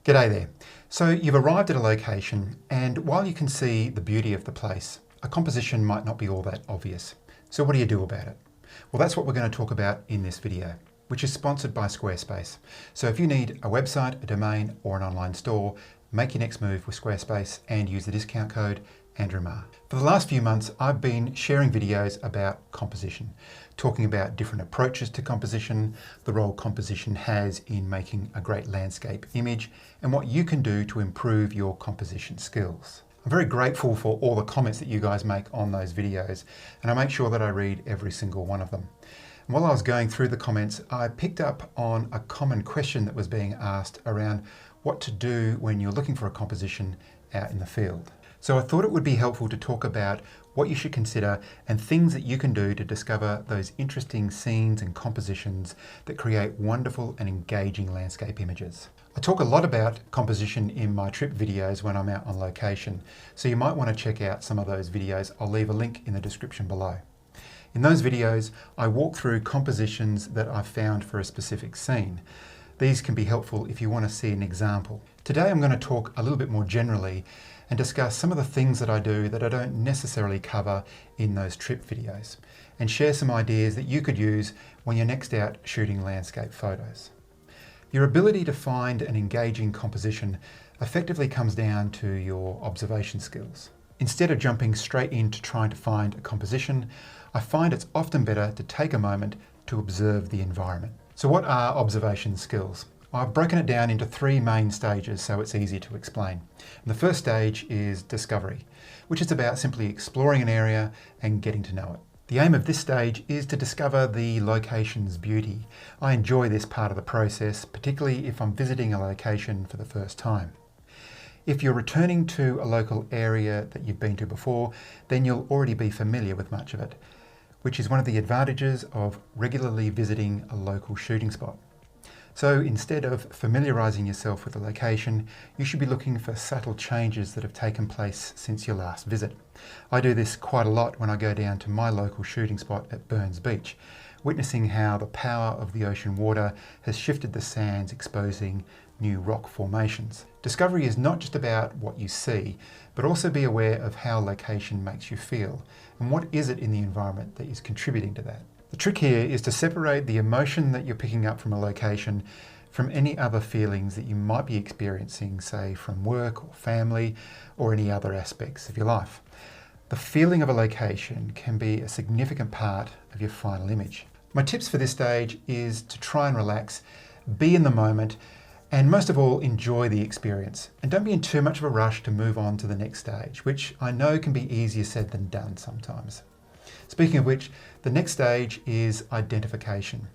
G'day there. So you've arrived at a location, and while you can see the beauty of the place, a composition might not be all that obvious. So what do you do about it? Well, that's what we're going to talk about in this video, which is sponsored by Squarespace. So if you need a website, a domain, or an online store, make your next move with Squarespace and use the discount code Andrew Marr. For the last few months, I've been sharing videos about composition, talking about different approaches to composition, the role composition has in making a great landscape image, and what you can do to improve your composition skills. I'm very grateful for all the comments that you guys make on those videos, and I make sure that I read every single one of them. And while I was going through the comments, I picked up on a common question that was being asked around what to do when you're looking for a composition out in the field. So I thought it would be helpful to talk about what you should consider and things that you can do to discover those interesting scenes and compositions that create wonderful and engaging landscape images. I talk a lot about composition in my trip videos when I'm out on location, so you might want to check out some of those videos. I'll leave a link in the description below. In those videos, I walk through compositions that I've found for a specific scene. These can be helpful if you want to see an example. Today I'm going to talk a little bit more generally and discuss some of the things that I do that I don't necessarily cover in those trip videos, and share some ideas that you could use when you're next out shooting landscape photos. Your ability to find an engaging composition effectively comes down to your observation skills. Instead of jumping straight into trying to find a composition, I find it's often better to take a moment to observe the environment. So what are observation skills? I've broken it down into three main stages so it's easy to explain. And the first stage is discovery, which is about simply exploring an area and getting to know it. The aim of this stage is to discover the location's beauty. I enjoy this part of the process, particularly if I'm visiting a location for the first time. If you're returning to a local area that you've been to before, then you'll already be familiar with much of it, which is one of the advantages of regularly visiting a local shooting spot. So instead of familiarising yourself with the location, you should be looking for subtle changes that have taken place since your last visit. I do this quite a lot when I go down to my local shooting spot at Burns Beach, witnessing how the power of the ocean water has shifted the sands, exposing new rock formations. Discovery is not just about what you see, but also be aware of how location makes you feel, and what is it in the environment that is contributing to that. The trick here is to separate the emotion that you're picking up from a location from any other feelings that you might be experiencing, say from work or family or any other aspects of your life. The feeling of a location can be a significant part of your final image. My tips for this stage is to try and relax, be in the moment, and most of all, enjoy the experience. And don't be in too much of a rush to move on to the next stage, which I know can be easier said than done sometimes. Speaking of which, the next stage is identification.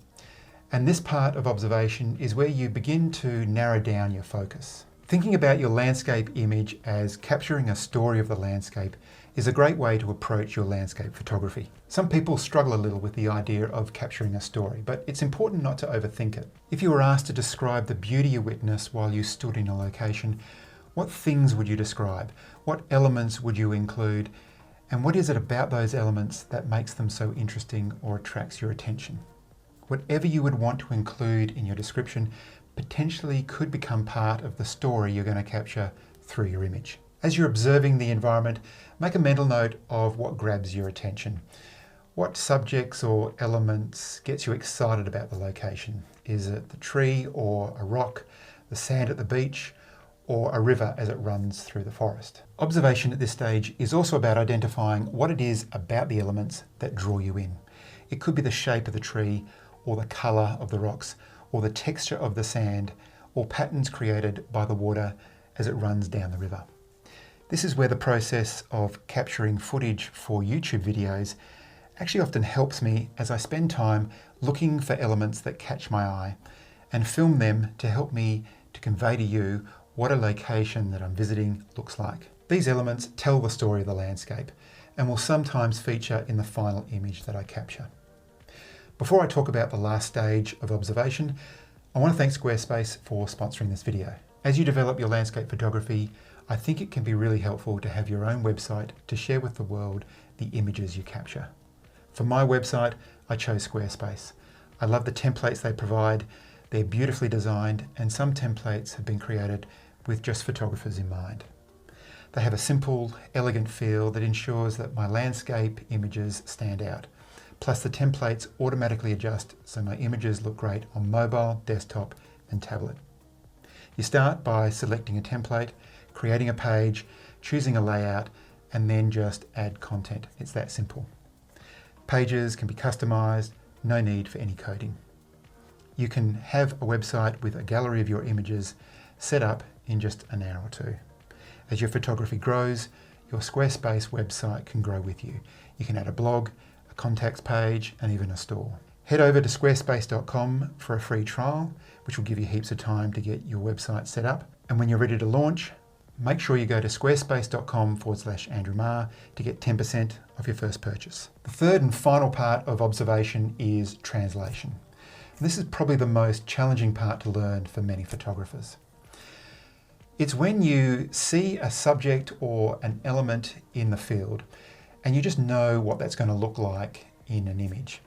And this part of observation is where you begin to narrow down your focus. Thinking about your landscape image as capturing a story of the landscape is a great way to approach your landscape photography. Some people struggle a little with the idea of capturing a story, but it's important not to overthink it. If you were asked to describe the beauty you witnessed while you stood in a location, what things would you describe? What elements would you include? And what is it about those elements that makes them so interesting or attracts your attention? Whatever you would want to include in your description potentially could become part of the story you're going to capture through your image. As you're observing the environment, make a mental note of what grabs your attention. What subjects or elements gets you excited about the location? Is it the tree or a rock, the sand at the beach, or a river as it runs through the forest? Observation at this stage is also about identifying what it is about the elements that draw you in. It could be the shape of the tree, or the colour of the rocks, or the texture of the sand, or patterns created by the water as it runs down the river. This is where the process of capturing footage for YouTube videos actually often helps me, as I spend time looking for elements that catch my eye and film them to help me to convey to you what a location that I'm visiting looks like. These elements tell the story of the landscape and will sometimes feature in the final image that I capture. Before I talk about the last stage of observation, I want to thank Squarespace for sponsoring this video. As you develop your landscape photography, I think it can be really helpful to have your own website to share with the world the images you capture. For my website, I chose Squarespace. I love the templates they provide. They're beautifully designed, and some templates have been created with just photographers in mind. They have a simple, elegant feel that ensures that my landscape images stand out. Plus the templates automatically adjust so my images look great on mobile, desktop and tablet. You start by selecting a template, creating a page, choosing a layout, and then just add content. It's that simple. Pages can be customized, no need for any coding. You can have a website with a gallery of your images set up in just an hour or two. As your photography grows, your Squarespace website can grow with you. You can add a blog, a contacts page, and even a store. Head over to squarespace.com for a free trial, which will give you heaps of time to get your website set up. And when you're ready to launch, make sure you go to squarespace.com/Andrew Marr to get 10% off your first purchase. The third and final part of observation is translation. And this is probably the most challenging part to learn for many photographers. It's when you see a subject or an element in the field and you just know what that's going to look like in an image,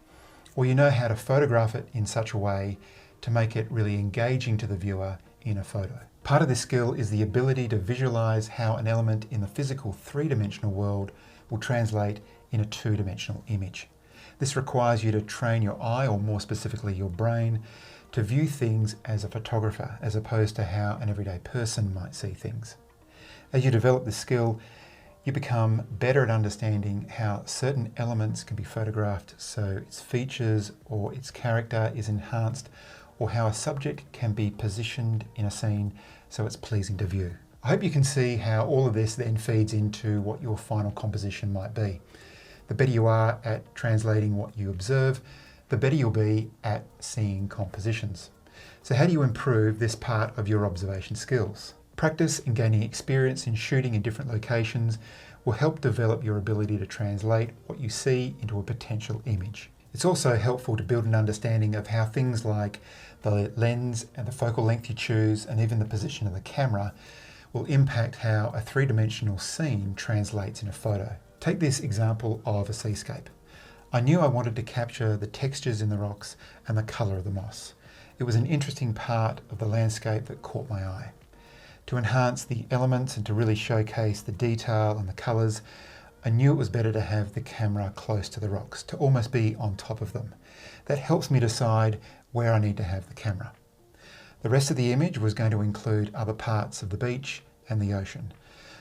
or you know how to photograph it in such a way to make it really engaging to the viewer in a photo. Part of this skill is the ability to visualize how an element in the physical three-dimensional world will translate in a two-dimensional image. This requires you to train your eye, or more specifically your brain, to view things as a photographer as opposed to how an everyday person might see things. As you develop this skill, you become better at understanding how certain elements can be photographed so its features or its character is enhanced, or how a subject can be positioned in a scene so it's pleasing to view. I hope you can see how all of this then feeds into what your final composition might be. The better you are at translating what you observe, the better you'll be at seeing compositions. So how do you improve this part of your observation skills? Practice and gaining experience in shooting in different locations will help develop your ability to translate what you see into a potential image. It's also helpful to build an understanding of how things like the lens and the focal length you choose, and even the position of the camera, will impact how a three-dimensional scene translates in a photo. Take this example of a seascape. I knew I wanted to capture the textures in the rocks and the colour of the moss. It was an interesting part of the landscape that caught my eye. To enhance the elements and to really showcase the detail and the colours, I knew it was better to have the camera close to the rocks, to almost be on top of them. That helps me decide where I need to have the camera. The rest of the image was going to include other parts of the beach and the ocean.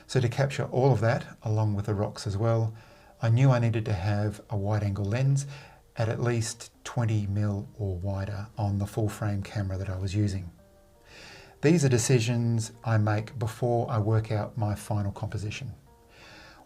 So to capture all of that, along with the rocks as well, I knew I needed to have a wide-angle lens at least 20mm or wider on the full-frame camera that I was using. These are decisions I make before I work out my final composition.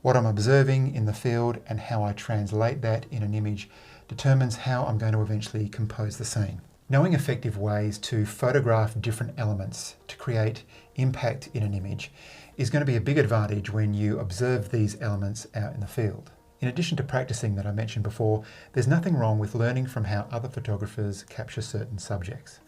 What I'm observing in the field and how I translate that in an image determines how I'm going to eventually compose the scene. Knowing effective ways to photograph different elements to create impact in an image is going to be a big advantage when you observe these elements out in the field. In addition to practicing that I mentioned before, there's nothing wrong with learning from how other photographers capture certain subjects.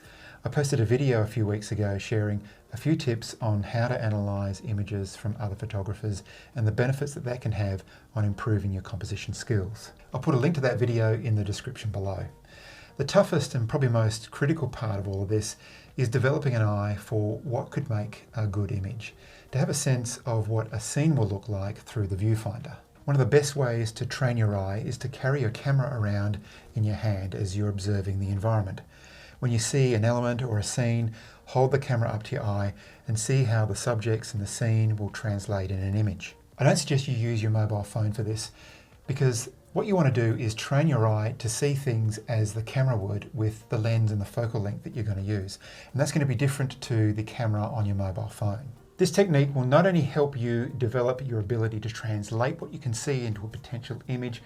I posted a video a few weeks ago sharing a few tips on how to analyse images from other photographers and the benefits that that can have on improving your composition skills. I'll put a link to that video in the description below. The toughest and probably most critical part of all of this is developing an eye for what could make a good image, to have a sense of what a scene will look like through the viewfinder. One of the best ways to train your eye is to carry your camera around in your hand as you're observing the environment. When you see an element or a scene, hold the camera up to your eye and see how the subjects in the scene will translate in an image. I don't suggest you use your mobile phone for this, because what you want to do is train your eye to see things as the camera would with the lens and the focal length that you're going to use. And that's going to be different to the camera on your mobile phone. This technique will not only help you develop your ability to translate what you can see into a potential image,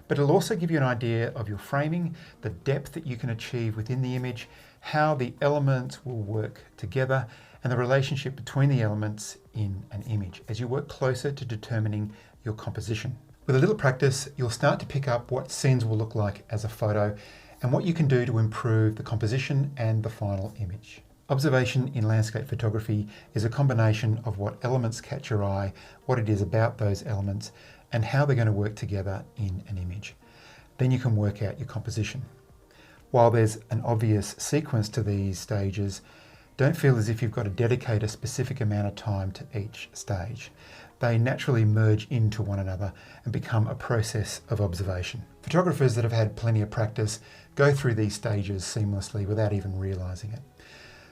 but it'll also give you an idea of your framing, the depth that you can achieve within the image, how the elements will work together, and the relationship between the elements in an image as you work closer to determining your composition. With a little practice, you'll start to pick up what scenes will look like as a photo and what you can do to improve the composition and the final image. Observation in landscape photography is a combination of what elements catch your eye, what it is about those elements, and how they're going to work together in an image. Then you can work out your composition. While there's an obvious sequence to these stages, don't feel as if you've got to dedicate a specific amount of time to each stage. They naturally merge into one another and become a process of observation. Photographers that have had plenty of practice go through these stages seamlessly without even realizing it.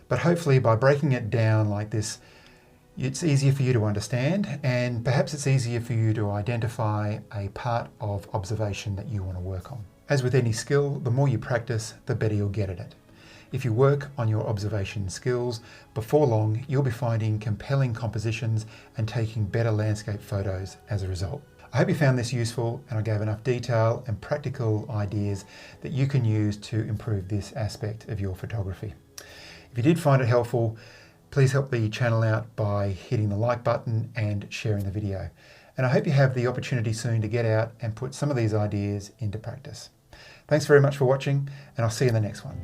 But hopefully by breaking it down like this, it's easier for you to understand, and perhaps it's easier for you to identify a part of observation that you want to work on. As with any skill, the more you practice, the better you'll get at it. If you work on your observation skills, before long, you'll be finding compelling compositions and taking better landscape photos as a result. I hope you found this useful and I gave enough detail and practical ideas that you can use to improve this aspect of your photography. If you did find it helpful, please help the channel out by hitting the like button and sharing the video. And I hope you have the opportunity soon to get out and put some of these ideas into practice. Thanks very much for watching, and I'll see you in the next one.